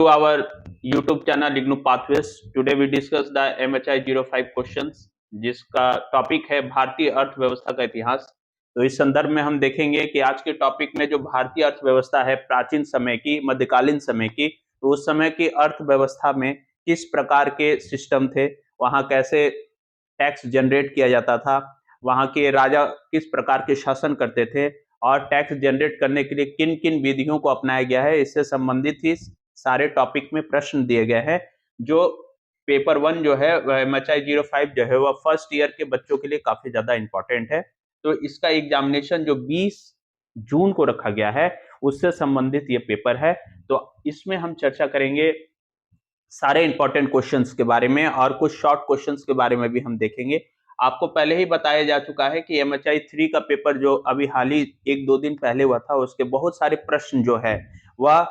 To our YouTube channel Ignu Pathways. Today we discuss the MHI 05 questions जिसका topic है भारतीय अर्थव्यवस्था का इतिहास। तो इस संदर्भ में हम देखेंगे कि आज के टॉपिक में जो भारतीय अर्थव्यवस्था है प्राचीन समय की, मध्यकालीन समय की, तो उस समय की अर्थव्यवस्था में किस प्रकार के सिस्टम थे, वहां कैसे टैक्स जनरेट किया जाता था, वहां के राजा किस प्रकार के शासन करते थे और टैक्स जनरेट करने के लिए किन किन विधियों को अपनाया गया है, इससे संबंधित ही सारे टॉपिक में प्रश्न दिए गए हैं। जो पेपर 1 जो है MHI 05 जो है वह फर्स्ट ईयर के बच्चों के लिए काफी ज्यादा इंपॉर्टेंट है। तो इसका एग्जामिनेशन जो 20 जून को रखा गया है उससे संबंधित ये पेपर है। तो इसमें हम चर्चा करेंगे सारे इंपॉर्टेंट क्वेश्चंस के बारे में और कुछ शॉर्ट क्वेश्चंस के बारे में भी हम देखेंगे। आपको पहले ही बताया जा चुका है कि MHI 3 का पेपर जो अभी हाल ही 1-2 दिन पहले हुआ था उसके बहुत सारे प्रश्न जो है वह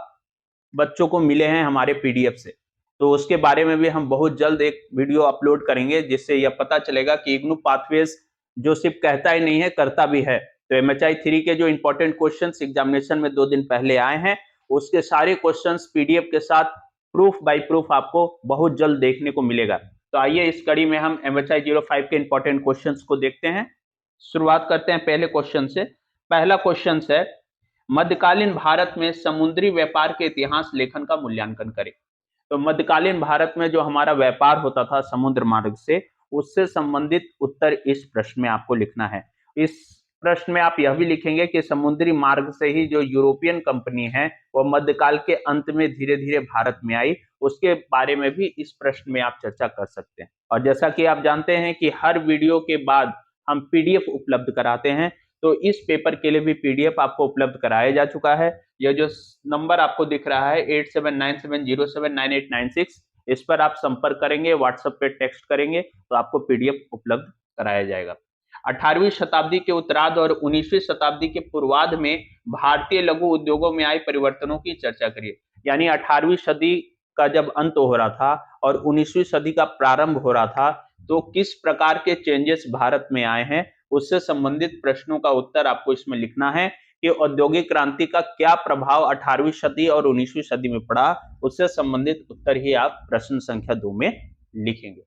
बच्चों को मिले हैं हमारे PDF से। तो उसके बारे में भी हम बहुत जल्द एक वीडियो अपलोड करेंगे जिससे यह पता चलेगा कि इग्नू पाथवेज जो सिर्फ कहता ही नहीं है करता भी है। तो MHI 3 के जो इंपॉर्टेंट क्वेश्चंस एग्जामिनेशन में 2 दिन पहले आए हैं उसके सारे क्वेश्चंस PDF के साथ प्रूफ बाय प्रूफ आपको बहुत जल्द देखने को मिलेगा। तो आइए इस कड़ी में हम MHI 05 के इंपॉर्टेंट क्वेश्चंस को देखते हैं। शुरुआत करते हैं पहले क्वेश्चन से। पहला क्वेश्चन है मध्यकालीन भारत में समुद्री व्यापार के इतिहास लेखन का मूल्यांकन करें। तो मध्यकालीन भारत में जो हमारा व्यापार होता था समुद्र मार्ग से, उससे संबंधित उत्तर इस प्रश्न में आपको लिखना है। इस प्रश्न में आप यह भी लिखेंगे कि समुद्री मार्ग से ही जो यूरोपियन कंपनी है वो मध्यकाल के अंत में धीरे धीरे भारत में आई, उसके बारे में भी इस प्रश्न में आप चर्चा कर सकते हैं। और जैसा कि आप जानते हैं कि हर वीडियो के बाद हम PDF उपलब्ध कराते हैं, तो इस पेपर के लिए भी PDF आपको उपलब्ध कराया जा चुका है। यह जो नंबर आपको दिख रहा है 8797079896, इस पर आप संपर्क करेंगे, व्हाट्सएप पे टेक्स्ट करेंगे तो आपको PDF उपलब्ध कराया जाएगा। 18वीं शताब्दी के उत्तरार्ध और 19वीं शताब्दी के पूर्वार्ध में भारतीय लघु उद्योगों में आए परिवर्तनों की चर्चा करिए। यानी 18वीं सदी का जब अंत हो रहा था और 19वीं सदी का प्रारंभ हो रहा था, तो किस प्रकार के चेंजेस भारत में आए हैं, उससे संबंधित प्रश्नों का उत्तर आपको इसमें लिखना है कि औद्योगिक क्रांति का क्या प्रभाव 18वीं सदी और 19वीं सदी में पड़ा, उससे संबंधित उत्तर ही आप प्रश्न संख्या 2 में लिखेंगे।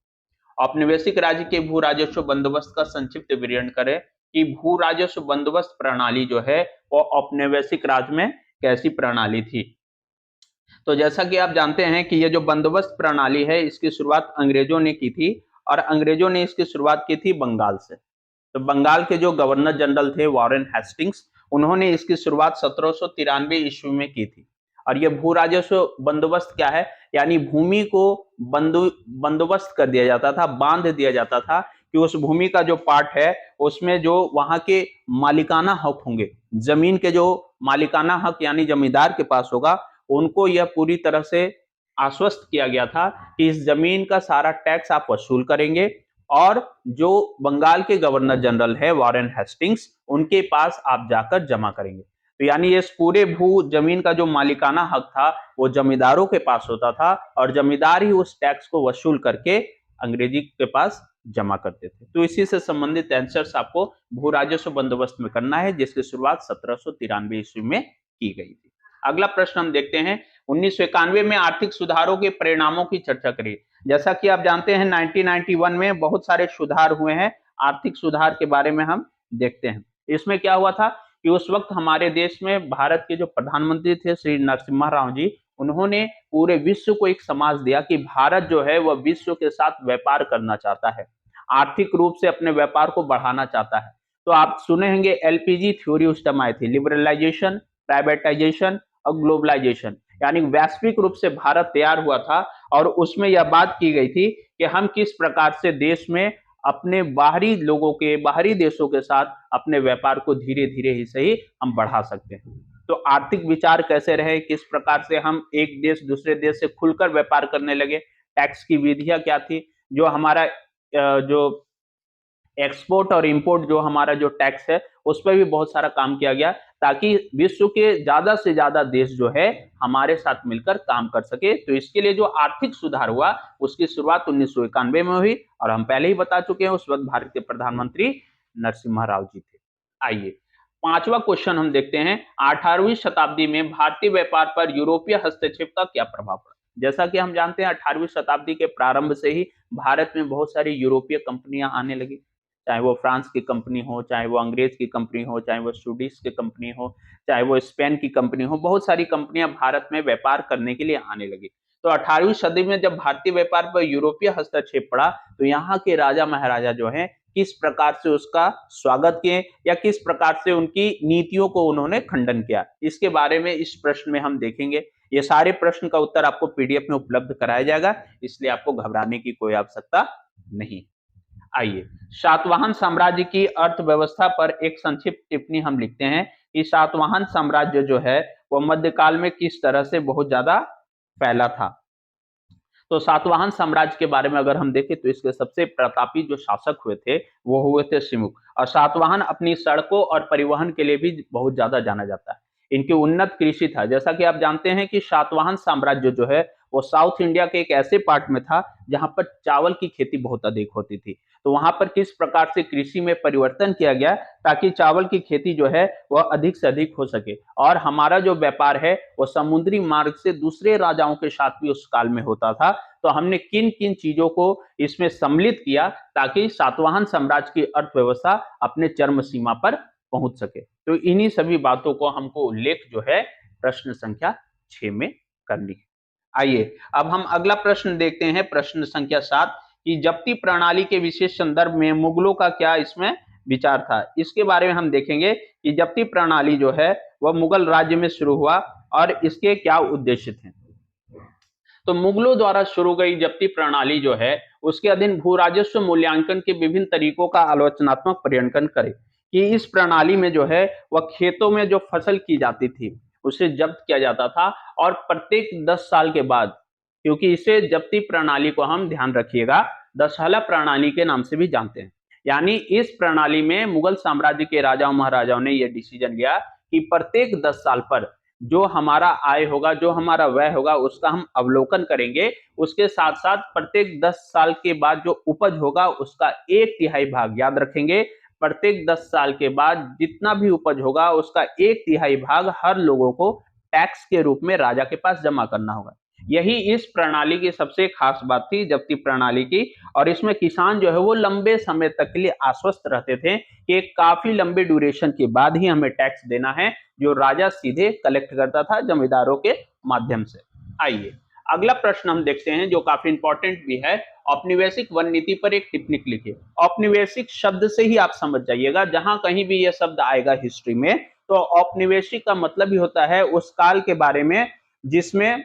औपनिवेशिक राज्य के भू राजस्व बंदोबस्त का संक्षिप्त विवरण करें कि भू राजस्व बंदोबस्त प्रणाली जो है वो औपनिवेशिक राज्य में कैसी प्रणाली थी। तो जैसा कि आप जानते हैं कि ये जो बंदोबस्त प्रणाली है इसकी शुरुआत अंग्रेजों ने की थी और अंग्रेजों ने इसकी शुरुआत की थी बंगाल से। तो बंगाल के जो गवर्नर जनरल थे वॉरेन हेस्टिंग्स, उन्होंने इसकी शुरुआत 1793 ईस्वी में की थी। और ये भू राजस्व बंदोबस्त क्या है, यानी भूमि को बंदोबस्त कर दिया जाता था, बांध दिया जाता था कि उस भूमि का जो पार्ट है उसमें जो वहां के मालिकाना हक होंगे, जमीन के जो मालिकाना हक यानी जमींदार के पास होगा, उनको यह पूरी तरह से आश्वस्त किया गया था कि इस जमीन का सारा टैक्स आप वसूल करेंगे और जो बंगाल के गवर्नर जनरल है वॉरेन हेस्टिंग्स, उनके पास आप जाकर जमा करेंगे। तो यानी इस पूरे भू जमीन का जो मालिकाना हक था वो जमींदारों के पास होता था और जमींदार ही उस टैक्स को वसूल करके अंग्रेजी के पास जमा करते थे। तो इसी से संबंधित आंसर्स आपको भू राजस्व बंदोबस्त में करना है जिसकी शुरुआत 1793 ईस्वी में की गई थी। अगला प्रश्न हम देखते हैं 1991 में आर्थिक सुधारों के परिणामों की चर्चा करिए। जैसा कि आप जानते हैं 1991 में बहुत सारे सुधार हुए हैं। आर्थिक सुधार के बारे में हम देखते हैं। इसमें क्या हुआ था कि उस वक्त हमारे देश में भारत के जो प्रधानमंत्री थे श्री नरसिम्हा राव जी, उन्होंने पूरे विश्व को एक समाज दिया कि भारत जो है वह विश्व के साथ व्यापार करना चाहता है, आर्थिक रूप से अपने व्यापार को बढ़ाना चाहता है। तो आप सुने होंगे LPG थ्योरी उस टाइम आई थी, लिबरलाइजेशन, प्राइवेटाइजेशन और ग्लोबलाइजेशन, यानी वैश्विक रूप से भारत तैयार हुआ था और उसमें यह बात की गई थी कि हम किस प्रकार से देश में अपने बाहरी लोगों के, बाहरी देशों के साथ अपने व्यापार को धीरे धीरे ही सही हम बढ़ा सकते हैं। तो आर्थिक विचार कैसे रहे, किस प्रकार से हम एक देश दूसरे देश से खुलकर व्यापार करने लगे, टैक्स की विधियां क्या थी, जो हमारा जो एक्सपोर्ट और इंपोर्ट जो हमारा जो टैक्स है उस पर भी बहुत सारा काम किया गया ताकि विश्व के ज्यादा से ज्यादा देश जो है हमारे साथ मिलकर काम कर सके। तो इसके लिए जो आर्थिक सुधार हुआ उसकी शुरुआत 1991 में हुई और हम पहले ही बता चुके हैं उस वक्त भारत के प्रधानमंत्री नरसिम्हा राव जी थे। आइए पांचवा क्वेश्चन हम देखते हैं, 18वीं शताब्दी में भारतीय व्यापार पर यूरोपीय हस्तक्षेप का क्या प्रभाव पड़ा। जैसा कि हम जानते हैं 18वीं शताब्दी के प्रारंभ से ही भारत में बहुत सारी यूरोपीय कंपनियां आने लगी, चाहे वो फ्रांस की कंपनी हो, चाहे वो अंग्रेज की कंपनी हो, चाहे वो स्वीडिश की कंपनी हो, चाहे वो स्पेन की कंपनी हो, बहुत सारी कंपनियां भारत में व्यापार करने के लिए आने लगी। तो 18वीं सदी में जब भारतीय व्यापार पर यूरोपीय हस्तक्षेप पड़ा तो यहाँ के राजा महाराजा जो है किस प्रकार से उसका स्वागत किए या किस प्रकार से उनकी नीतियों को उन्होंने खंडन किया, इसके बारे में इस प्रश्न में हम देखेंगे। ये सारे प्रश्न का उत्तर आपको पीडीएफ में उपलब्ध कराया जाएगा, इसलिए आपको घबराने की कोई आवश्यकता नहीं। आइए, सातवाहन साम्राज्य की अर्थव्यवस्था पर एक संक्षिप्त टिप्पणी हम लिखते हैं कि सातवाहन साम्राज्य जो है वो मध्यकाल में किस तरह से बहुत ज्यादा फैला था। तो सातवाहन साम्राज्य के बारे में अगर हम देखें तो इसके सबसे प्रतापी जो शासक हुए थे वो हुए थे सिमुक, और सातवाहन अपनी सड़कों और परिवहन के लिए भी बहुत ज्यादा जाना जाता है। इनकी उन्नत कृषि था, जैसा कि आप जानते हैं कि सातवाहन साम्राज्य जो है वो साउथ इंडिया के एक ऐसे पार्ट में था जहां पर चावल की खेती बहुत अधिक होती थी। तो वहां पर किस प्रकार से कृषि में परिवर्तन किया गया ताकि चावल की खेती जो है वह अधिक से अधिक हो सके, और हमारा जो व्यापार है वो समुद्री मार्ग से दूसरे राजाओं के साथ भी उस काल में होता था। तो हमने किन किन चीजों को इसमें सम्मिलित किया ताकि सातवाहन साम्राज्य की अर्थव्यवस्था अपने चरम सीमा पर पहुंच सके। तो इन्हीं सभी बातों को हमको उल्लेख जो है प्रश्न संख्या 6 में करनी है। आइए अब हम अगला प्रश्न देखते हैं, प्रश्न संख्या 7, कि जब्ती प्रणाली के विशेष संदर्भ में मुगलों का क्या इसमें विचार था। इसके बारे में हम देखेंगे कि जब्ती प्रणाली जो है वह मुगल राज्य में शुरू हुआ और इसके क्या उद्देश्य थे। तो मुगलों द्वारा शुरू गई जब्ती प्रणाली जो है उसके अधीन भू राजस्व मूल्यांकन के विभिन्न तरीकों का आलोचनात्मक पर्यटन करे कि इस प्रणाली में जो है वह खेतों में जो फसल की जाती थी उसे जब्त किया जाता था, और प्रत्येक 10 साल के बाद, क्योंकि इसे जब्ती प्रणाली को हम ध्यान रखिएगा दशहरा प्रणाली के नाम से भी जानते हैं, यानी इस प्रणाली में मुगल साम्राज्य के राजाओं महाराजाओं ने यह डिसीजन लिया कि प्रत्येक 10 साल पर जो हमारा आय होगा, जो हमारा व्यय होगा, उसका हम अवलोकन करेंगे। उसके साथ साथ प्रत्येक 10 साल के बाद जो उपज होगा उसका 1/3 भाग याद रखेंगे। प्रत्येक 10 साल के बाद जितना भी उपज होगा उसका 1/3 भाग हर लोगों को टैक्स के रूप में राजा के पास जमा करना होगा। यही इस प्रणाली की सबसे खास बात थी जब्ती प्रणाली की, और इसमें किसान जो है वो लंबे समय तक के लिए आश्वस्त रहते थे कि काफी लंबे ड्यूरेशन के बाद ही हमें टैक्स देना है, जो राजा सीधे कलेक्ट करता था जमींदारों के माध्यम से। आइए अगला प्रश्न हम देखते हैं जो काफी इंपॉर्टेंट भी है, औपनिवेशिक वन नीति पर एक टिप्पणी लिखिए। औपनिवेशिक शब्द से ही आप समझ जाइएगा, जहां कहीं भी यह शब्द आएगा हिस्ट्री में तो औपनिवेशिक का मतलब ही होता है उस काल के बारे में जिसमें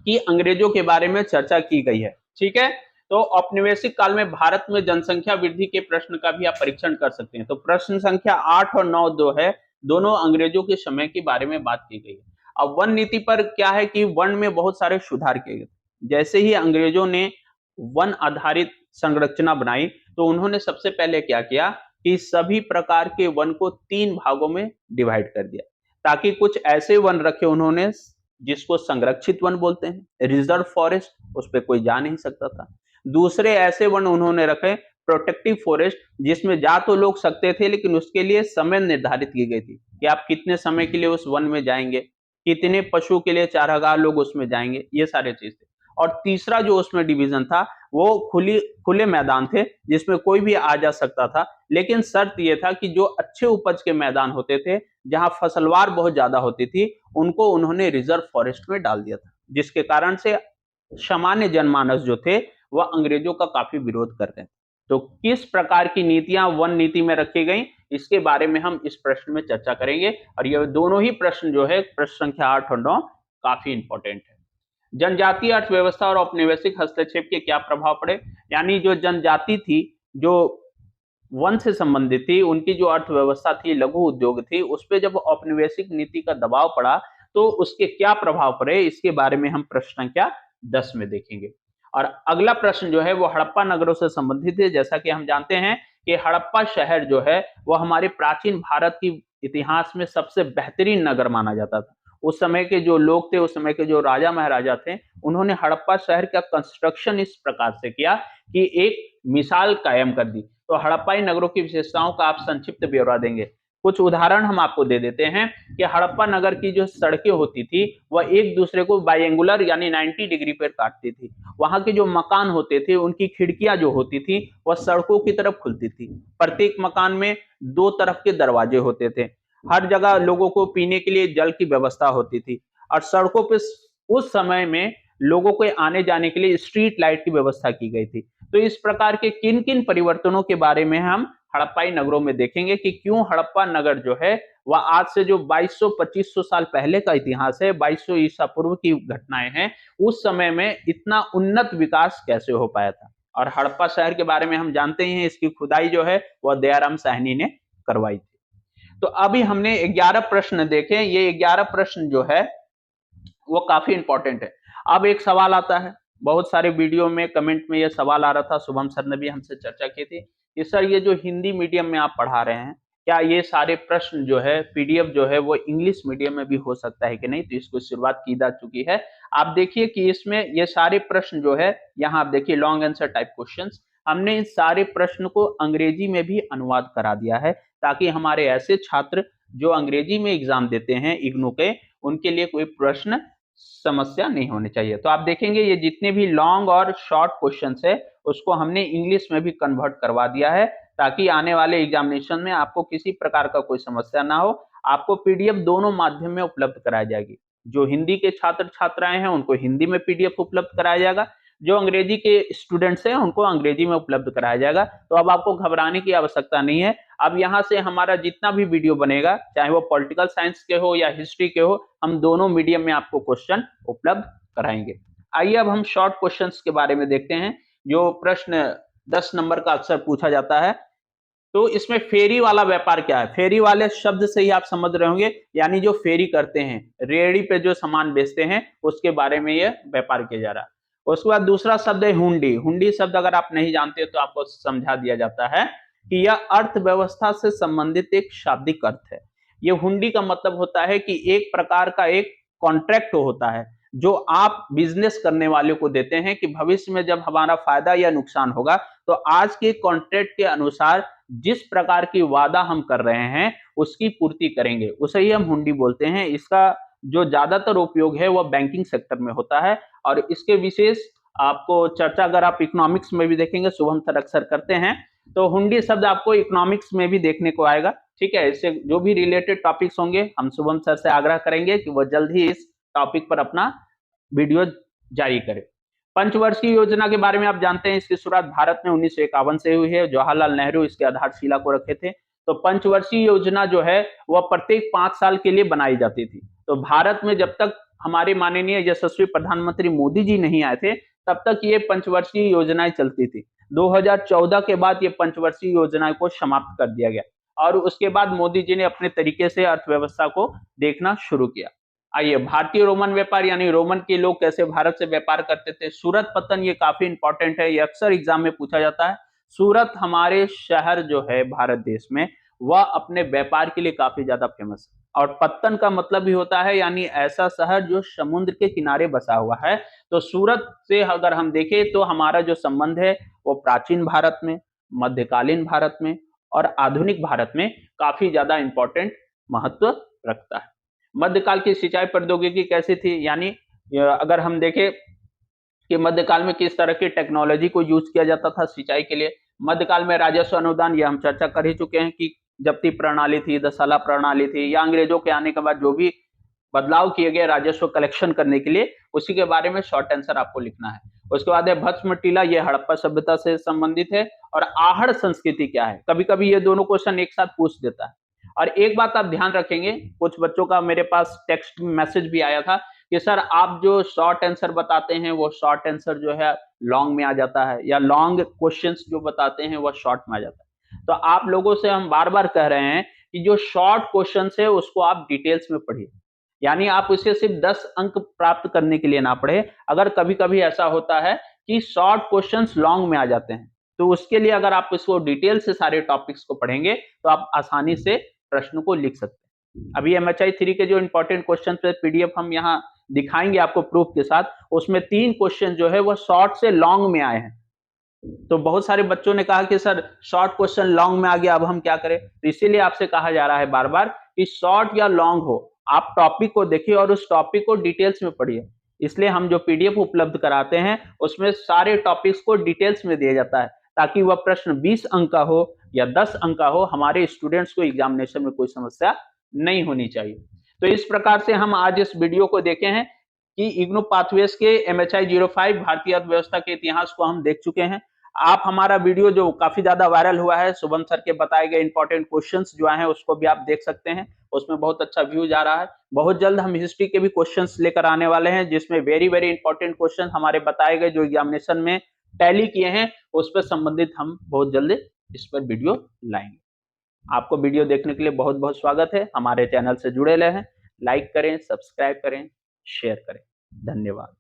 कि अंग्रेजों के बारे में चर्चा की गई है। ठीक है, तो औपनिवेशिक काल में भारत में जनसंख्या वृद्धि के प्रश्न का भी आप परीक्षण कर सकते हैं। तो प्रश्न संख्या 8 और 9 जो है दोनों अंग्रेजों के समय के बारे में बात की गई है। अब वन नीति पर क्या है कि वन में बहुत सारे सुधार किए गए। जैसे ही अंग्रेजों ने वन आधारित संरचना बनाई तो उन्होंने सबसे पहले क्या किया कि सभी प्रकार के वन को 3 भागों में डिवाइड कर दिया, ताकि कुछ ऐसे वन रखे उन्होंने जिसको संरक्षित वन बोलते हैं, रिजर्व फॉरेस्ट, उस पर कोई जा नहीं सकता था। दूसरे ऐसे वन उन्होंने रखे प्रोटेक्टिव फॉरेस्ट, जिसमें जा तो लोग सकते थे लेकिन उसके लिए समय निर्धारित की गई थी कि आप कितने समय के लिए उस वन में जाएंगे, कितने पशु के लिए चारागाह लोग उसमें जाएंगे, ये सारे चीज थे। और तीसरा जो उसमें डिवीजन था वो खुले मैदान थे जिसमें कोई भी आ जा सकता था, लेकिन शर्त यह था कि जो अच्छे उपज के मैदान होते थे जहां फसलवार बहुत ज्यादा होती थी उनको उन्होंने रिजर्व फॉरेस्ट में डाल दिया था, जिसके कारण से सामान्य जनमानस जो थे वह अंग्रेजों का काफी विरोध कर रहे थे। तो किस प्रकार की नीतियां वन नीति में रखी गई इसके बारे में हम इस प्रश्न में चर्चा करेंगे, और ये दोनों ही प्रश्न जो है प्रश्न संख्या 8 और 9 काफी इंपॉर्टेंट है। जनजातीय अर्थव्यवस्था और औपनिवेशिक हस्तक्षेप के क्या प्रभाव पड़े, यानी जो जनजाति थी जो वन से संबंधित थी उनकी जो अर्थव्यवस्था थी, लघु उद्योग थी, उस पर जब औपनिवेशिक नीति का दबाव पड़ा तो उसके क्या प्रभाव पड़े इसके बारे में हम प्रश्न संख्या 10 में देखेंगे। और अगला प्रश्न जो है वो हड़प्पा नगरों से संबंधित है। जैसा कि हम जानते हैं कि हड़प्पा शहर जो है वो हमारे प्राचीन भारत की इतिहास में सबसे बेहतरीन नगर माना जाता था। उस समय के जो लोग थे, उस समय के जो राजा महाराजा थे, उन्होंने हड़प्पा शहर का कंस्ट्रक्शन इस प्रकार से किया कि एक मिसाल कायम कर दी। तो हड़प्पाई नगरों की विशेषताओं का आप संक्षिप्त ब्यौरा देंगे। कुछ उदाहरण हम आपको दे देते हैं कि हड़प्पा नगर की जो सड़कें होती थी वह एक दूसरे को बायएंगुलर यानी 90 डिग्री पर काटती थी। वहां के जो मकान होते थे उनकी खिड़कियां जो होती थी वह सड़कों की तरफ खुलती थी। प्रत्येक मकान में दो तरफ के दरवाजे होते थे। हर जगह लोगों को पीने के लिए जल की व्यवस्था होती थी और सड़कों पे उस समय में लोगों के आने जाने के लिए स्ट्रीट लाइट की व्यवस्था की गई थी। तो इस प्रकार के किन किन परिवर्तनों के बारे में हम हड़प्पाई नगरों में देखेंगे कि क्यों हड़प्पा नगर जो है वह आज से जो 2200-2500 साल पहले का इतिहास है, 2200 ईसा पूर्व की घटनाएं हैं, उस समय में इतना उन्नत विकास कैसे हो पाया था। और हड़प्पा शहर के बारे में हम जानते ही हैं, इसकी खुदाई जो है वह दयाराम साहनी ने करवाई थी। तो अभी हमने 11 प्रश्न देखे। ये 11 प्रश्न जो है वो काफी इंपॉर्टेंट है। अब एक सवाल आता है, बहुत सारे वीडियो में कमेंट में ये सवाल आ रहा था, शुभम सर ने भी हमसे चर्चा की थी कि सर ये जो हिंदी मीडियम में आप पढ़ा रहे हैं, क्या ये सारे प्रश्न जो है पीडीएफ जो है वो इंग्लिश मीडियम में भी हो सकता है कि नहीं? तो इसको शुरुआत की जा चुकी है। आप देखिए कि इसमें ये सारे प्रश्न जो है, यहाँ आप देखिए लॉन्ग आंसर टाइप क्वेश्चंस, हमने इन सारे प्रश्न को अंग्रेजी में भी अनुवाद करा दिया है ताकि हमारे ऐसे छात्र जो अंग्रेजी में एग्जाम देते हैं इग्नू के, उनके लिए कोई प्रश्न समस्या नहीं होनी चाहिए। तो आप देखेंगे ये जितने भी लॉन्ग और शॉर्ट क्वेश्चंस है उसको हमने इंग्लिश में भी कन्वर्ट करवा दिया है ताकि आने वाले एग्जामिनेशन में आपको किसी प्रकार का कोई समस्या ना हो। आपको पीडीएफ दोनों माध्यम में उपलब्ध कराई जाएगी। जो हिंदी के छात्र छात्राएं हैं उनको हिंदी में पीडीएफ उपलब्ध कराया जाएगा, जो अंग्रेजी के स्टूडेंट्स हैं उनको अंग्रेजी में उपलब्ध कराया जाएगा। तो अब आपको घबराने की आवश्यकता नहीं है। अब यहाँ से हमारा जितना भी वीडियो बनेगा, चाहे वो पॉलिटिकल साइंस के हो या हिस्ट्री के हो, हम दोनों मीडियम में आपको क्वेश्चन उपलब्ध कराएंगे। आइए अब हम शॉर्ट क्वेश्चंस के बारे में देखते हैं। जो प्रश्न 10 नंबर का अक्सर पूछा जाता है, तो इसमें फेरी वाला व्यापार क्या है? फेरी वाले शब्द से ही आप समझ रहे होंगे, यानी जो फेरी करते हैं, रेहड़ी पे जो सामान बेचते हैं, उसके बारे में ये व्यापार किया जा रहा है। उसके बाद दूसरा शब्द है हुंडी। हुंडी शब्द अगर आप नहीं जानते तो आपको समझा दिया जाता है कि यह अर्थव्यवस्था से संबंधित एक शाब्दिक अर्थ है। ये हुंडी का मतलब होता है कि एक प्रकार का एक कॉन्ट्रैक्ट होता है जो आप बिजनेस करने वाले को देते हैं कि भविष्य में जब हमारा फायदा या नुकसान होगा तो आज के कॉन्ट्रैक्ट के अनुसार जिस प्रकार की वादा हम कर रहे हैं उसकी पूर्ति करेंगे, उसे ही हम हुंडी बोलते हैं। इसका जो ज्यादातर उपयोग है वह बैंकिंग सेक्टर में होता है और इसके विशेष आपको चर्चा अगर आप इकोनॉमिक्स में भी देखेंगे, शुभम सर अक्सर करते हैं, तो हुंडी शब्द आपको इकोनॉमिक्स में भी देखने को आएगा। ठीक है, इससे जो भी रिलेटेड टॉपिक्स होंगे हम शुभम सर से आग्रह करेंगे कि वह जल्द ही इस टॉपिक पर अपना वीडियो जारी करें। पंचवर्षीय योजना के बारे में आप जानते हैं, इसकी शुरुआत भारत में 1951 से हुई है। जवाहरलाल नेहरू इसके आधारशिला को रखे थे। तो पंचवर्षीय योजना जो है वह प्रत्येक 5 साल के लिए बनाई जाती थी। तो भारत में जब तक हमारे माननीय यशस्वी प्रधानमंत्री मोदी जी नहीं आए थे तब तक ये पंचवर्षीय योजनाएं चलती थी। 2014 के बाद ये पंचवर्षीय योजनाएं को समाप्त कर दिया गया और उसके बाद मोदी जी ने अपने तरीके से अर्थव्यवस्था को देखना शुरू किया। आइए, भारतीय रोमन व्यापार यानी रोमन के लोग कैसे भारत से व्यापार करते थे। सूरत पत्तन ये काफी इंपॉर्टेंट है, ये अक्सर एग्जाम में पूछा जाता है। सूरत हमारे शहर जो है भारत देश में वह अपने व्यापार के लिए काफी ज्यादा फेमस है और पत्तन का मतलब भी होता है यानी ऐसा शहर जो समुद्र के किनारे बसा हुआ है। तो सूरत से अगर हम देखें तो हमारा जो संबंध है वो प्राचीन भारत में, मध्यकालीन भारत में और आधुनिक भारत में काफी ज्यादा इंपॉर्टेंट महत्व रखता है। मध्यकाल की सिंचाई प्रौद्योगिकी कैसी थी, यानी अगर हम देखें कि मध्यकाल में किस तरह की टेक्नोलॉजी को यूज किया जाता था सिंचाई के लिए। मध्यकाल में राजस्व अनुदान, ये हम चर्चा कर ही चुके हैं कि जब्ती प्रणाली थी, दसाला प्रणाली थी, या अंग्रेजों के आने के बाद जो भी बदलाव किए गए राजस्व कलेक्शन करने के लिए, उसी के बारे में शॉर्ट आंसर आपको लिखना है। उसके बाद है भस्म टीला, ये हड़प्पा सभ्यता से संबंधित है। और आहड़ संस्कृति क्या है, कभी कभी ये दोनों क्वेश्चन एक साथ पूछ देता है। और एक बात आप ध्यान रखेंगे, कुछ बच्चों का मेरे पास टेक्स्ट मैसेज भी आया था कि सर आप जो शॉर्ट आंसर बताते हैं वो शॉर्ट आंसर जो है लॉन्ग में आ जाता है, या लॉन्ग क्वेश्चंस जो बताते हैं वो शॉर्ट में आ जाता है। तो आप लोगों से हम बार बार कह रहे हैं कि जो शॉर्ट क्वेश्चंस है उसको आप डिटेल्स में पढ़िए, यानी आप उसे सिर्फ 10 अंक प्राप्त करने के लिए ना पढ़े। अगर कभी कभी ऐसा होता है कि शॉर्ट क्वेश्चंस लॉन्ग में आ जाते हैं, तो उसके लिए अगर आप इसको डिटेल से सारे टॉपिक्स को पढ़ेंगे तो आप आसानी से प्रश्न को लिख सकते हैं। अभी MHI 3 के जो इंपॉर्टेंट क्वेश्चन पे PDF हम यहाँ दिखाएंगे आपको प्रूफ के साथ, उसमें 3 क्वेश्चन जो है वो शॉर्ट से लॉन्ग में आए हैं। तो बहुत सारे बच्चों ने कहा कि सर शॉर्ट क्वेश्चन लॉन्ग में आ गया, अब हम क्या करें? तो इसीलिए आपसे कहा जा रहा है बार बार कि शॉर्ट या लॉन्ग हो, आप टॉपिक को देखिए और उस टॉपिक को डिटेल्स में पढ़िए। इसलिए हम जो पीडीएफ उपलब्ध कराते हैं उसमें सारे टॉपिक्स को डिटेल्स में दिया जाता है, ताकि वह प्रश्न 20 अंक का हो या 10 अंक का हो, हमारे स्टूडेंट्स को एग्जामिनेशन में कोई समस्या नहीं होनी चाहिए। तो इस प्रकार से हम आज इस वीडियो को देखे हैं कि इग्नू पाथवेज के MHI 05 भारतीय अर्थव्यवस्था के इतिहास को हम देख चुके हैं। आप हमारा वीडियो जो काफी ज्यादा वायरल हुआ है, शुभम सर के बताए गए इंपॉर्टेंट क्वेश्चंस जो हैं उसको भी आप देख सकते हैं, उसमें बहुत अच्छा व्यूज आ रहा है। बहुत जल्द हम हिस्ट्री के भी क्वेश्चंस लेकर आने वाले हैं, जिसमें वेरी वेरी इंपॉर्टेंट क्वेश्चन हमारे बताए गए जो एग्जामिनेशन में टैली किए हैं उस पर संबंधित हम बहुत जल्द इस पर वीडियो लाएंगे। आपको वीडियो देखने के लिए बहुत बहुत स्वागत है। हमारे चैनल से जुड़े रहें, लाइक करें, सब्सक्राइब करें, शेयर करें। धन्यवाद।